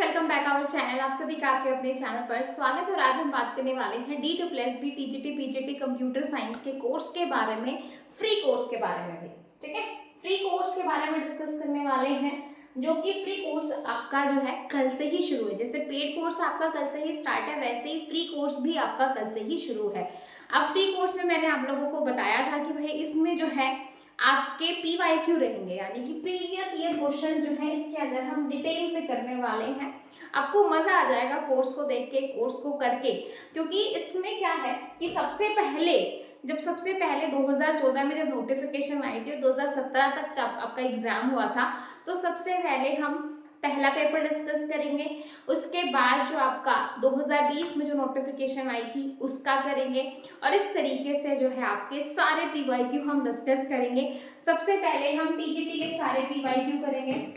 Welcome back our channel. आप सभी का आपके अपने चैनल पर स्वागत है। और आज हम बात करने वाले हैं D2+B TGT PGT computer science के कोर्स के बारे में, फ्री कोर्स के बारे में भी। ठीक है, फ्री कोर्स के बारे में डिस्कस करने वाले हैं, जो कि फ्री कोर्स आपका जो है कल से ही शुरू है। जैसे पेड कोर्स आपका कल से ही स्टार्ट है, वैसे ही फ्री कोर्स भी आपका कल से ही शुरू है। अब फ्री कोर्स में मैंने आप लोगों को बताया था कि भाई इसमें जो है आपके PYQ रहेंगे, यानी कि प्रीवियस ईयर क्वेश्चन जो है इसके अंदर हम डिटेल में करने वाले हैं। आपको मजा आ जाएगा कोर्स को देख के, कोर्स को करके, क्योंकि इसमें क्या है कि सबसे पहले 2014 में जब नोटिफिकेशन आई थी, 2017 तक जब आपका एग्जाम हुआ था, तो सबसे पहले हम पहला पेपर डिस्कस करेंगे। उसके बाद जो आपका 2020 में जो नोटिफिकेशन आई थी उसका करेंगे, और इस तरीके से जो है आपके सारे PYQ हम डिस्कस करेंगे। सबसे पहले हम टीजीटी के सारे PYQ करेंगे,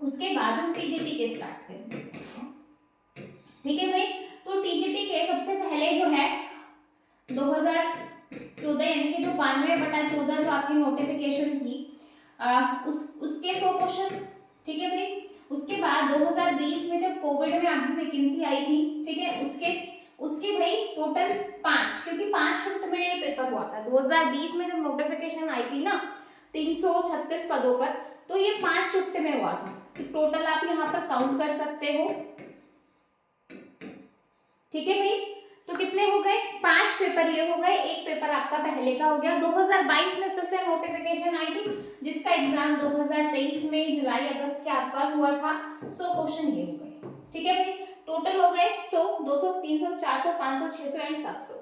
उसके बाद हम टीजीटी के स्टार्ट करेंगे। ठीक है भाई, तो टीजीटी के सबसे पहले जो है 2014 यानी कि जो 92/14 जो आपकी नोटिफिकेशन थी, उसके 100 क्वेश्चन। ठीक है भाई, उसके बाद 2020 में जब कोविड में आपकी वैकेंसी आई थी, ठीक है, उसके भाई टोटल 5, क्योंकि 5 शिफ्ट में ये पेपर हुआ था। 2020 में जब नोटिफिकेशन आई थी ना 336 पदों पर, तो ये 5 शिफ्ट में हुआ था। तो टोटल आप यहाँ पर काउंट कर सकते हो। ठीक है भाई, तो कितने हो गए? 5 पेपर ये हो गए, एक पेपर आपका पहले का हो गया। 2022 में फिर से नोटिफिकेशन आई थी, जिसका एग्जाम 2023 में जुलाई अगस्त के आसपास हुआ था। 100 क्वेश्चन ये हो गए। ठीक है भाई, टोटल हो गए 100, 200, 300, 400, 500, 600 एंड 700।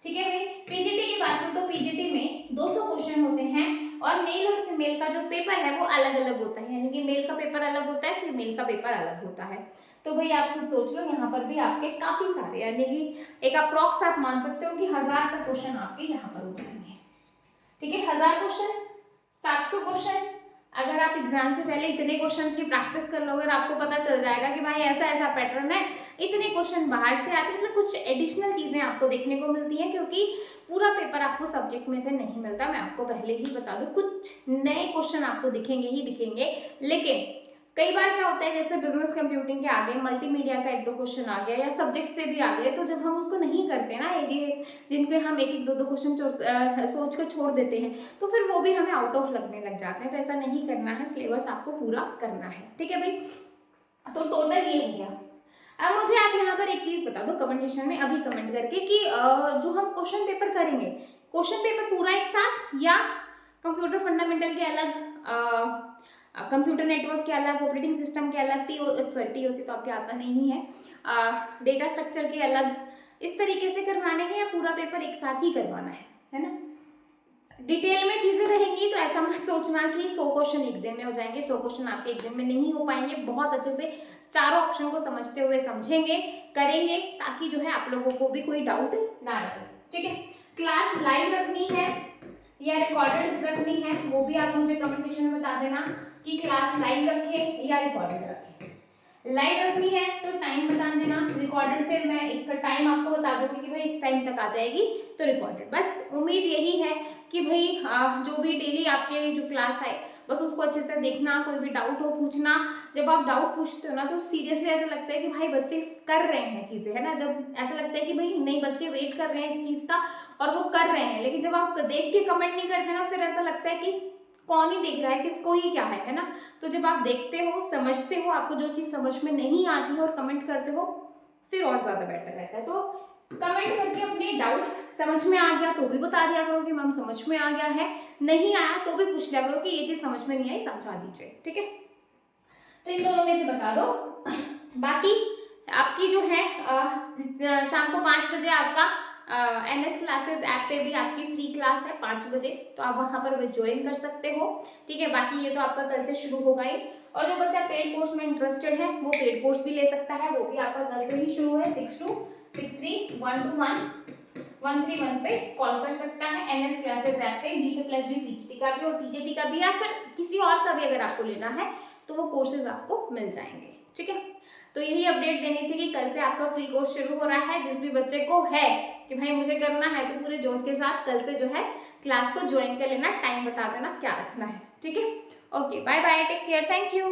ठीक है भाई, पीजीटी की बात करूं तो पीजीटी में 200 क्वेश्चन होते हैं, और मेल और फीमेल का जो पेपर है वो अलग अलग होता है, यानी कि मेल का पेपर अलग होता है, फीमेल का पेपर अलग होता है। तो भाई आप खुद सोच लो, यहाँ पर भी आपके काफी सारे, यानी कि एक अप्रॉक्स आप मान सकते हो कि 1000 तक क्वेश्चन आपके यहाँ पर हो जाएंगे। ठीक है, 1000 क्वेश्चन, 700 क्वेश्चन। अगर आप एग्जाम से पहले इतने क्वेश्चंस की प्रैक्टिस कर लोगे, आपको पता चल जाएगा कि भाई ऐसा ऐसा पैटर्न है, इतने क्वेश्चन बाहर से आते हैं, मतलब कुछ एडिशनल चीजें आपको देखने को मिलती हैं, क्योंकि पूरा पेपर आपको सब्जेक्ट में से नहीं मिलता। मैं आपको पहले ही बता दूं, कुछ नए क्वेश्चन आपको दिखेंगे ही दिखेंगे, लेकिन कई बार क्या होता है, जैसे बिजनेस कंप्यूटिंग के आ गए, मल्टीमीडिया का 1-2 क्वेश्चन आ गया, या सब्जेक्ट से भी आ गए, तो जब हम उसको नहीं करते ना, ये जिनके हम 1-1, 2-2 क्वेश्चन सोच कर छोड़ देते हैं, तो फिर वो भी हमें आउट ऑफ लगने लग जाते हैं। तो ऐसा नहीं करना है, सिलेबस आपको पूरा करना है। ठीक है भाई, तो टोटल ये हो गया। अब मुझे आप यहाँ पर एक चीज बता दो कमेंट सेक्शन में अभी कमेंट करके कि जो हम क्वेश्चन पेपर करेंगे, क्वेश्चन पेपर पूरा एक साथ, या कंप्यूटर फंडामेंटल के अलग, कंप्यूटर नेटवर्क के अलग, ऑपरेटिंग सिस्टम के अलग, टीओसी तो आपके आता नहीं है, डेटा स्ट्रक्चर के अलग, इस तरीके से करवाने हैं, या पूरा पेपर एक साथ ही करवाना है ना? डिटेल में चीजें रहेंगी, तो ऐसा मत सोचना कि 100 क्वेश्चन एक दिन में हो जाएंगे। 100 क्वेश्चन आपके एक दिन में नहीं हो पाएंगे। बहुत अच्छे से चारों ऑप्शन को समझते हुए समझेंगे, करेंगे, ताकि जो है आप लोगों को भी कोई डाउट ना रहे। ठीक है, क्लास लाइव रखनी है या रिकॉर्डेड रखनी है, वो भी आप मुझे कमेंट सेक्शन में बता देना कि क्लास लाइव रखें या रिकॉर्डेड रखें। लाइव रखनी है तो टाइम बता देना, रिकॉर्डेड फिर मैं एक टाइम आपको बता दूंगी कि भाई इस टाइम तक आ जाएगी, तो रिकॉर्डेड। बस उम्मीद यही है कि भाई जो भी डेली आपके जो क्लास है, बस उसको अच्छे से देखना, कोई भी डाउट हो पूछना। जब आप डाउट पूछते हो ना, तो सीरियसली ऐसा लगता है कि भाई बच्चे कर रहे हैं चीजें, है ना? जब ऐसा लगता है कि भाई नहीं, बच्चे वेट कर रहे हैं इस चीज का और वो कर रहे हैं, लेकिन जब आप देख के कमेंट नहीं करते ना, फिर ऐसा लगता है कि कौन ही देख रहा है, किसको ही क्या है ना? तो जब आप देखते हो, समझते हो, आपको जो चीज समझ में नहीं आती है और कमेंट करते हो, फिर और ज्यादा बेटर रहता है। तो कमेंट करके अपने डाउट्स, समझ में आ गया तो भी बता दिया करो कि मैम समझ में आ गया है, नहीं आया तो भी पूछ लिया करो कि ये चीज समझ में नहीं आई, समझा दीजिए। ठीक है, तो इन दोनों में से बता दो। बाकी आपकी जो है शाम को 5 बजे आपका NS क्लासेस ऐप पे भी आपकी फ्री क्लास है 5 बजे, तो आप वहां पर ज्वाइन कर सकते हो। ठीक है, बाकी ये तो आपका कल से शुरू होगा ही, और जो बच्चा पेड कोर्स में इंटरेस्टेड है वो पेड कोर्स भी ले सकता है, वो भी आपका कल से ही शुरू है। 6263121131 पे कॉल कर सकता है। NS क्लासेस ऐप पे D2+B पीजीटी का भी और टीजीटी का भी, या फिर किसी और का भी अगर आपको लेना है तो वो कोर्सेज आपको मिल जाएंगे। ठीक है, तो यही अपडेट देनी थी कि कल से आपका फ्री कोर्स शुरू हो रहा है। जिस भी बच्चे को है कि भाई मुझे करना है, तो पूरे जोश के साथ कल से जो है क्लास को ज्वाइन कर लेना। टाइम बता देना क्या रखना है। ठीक है, okay, bye bye, take care, thank you.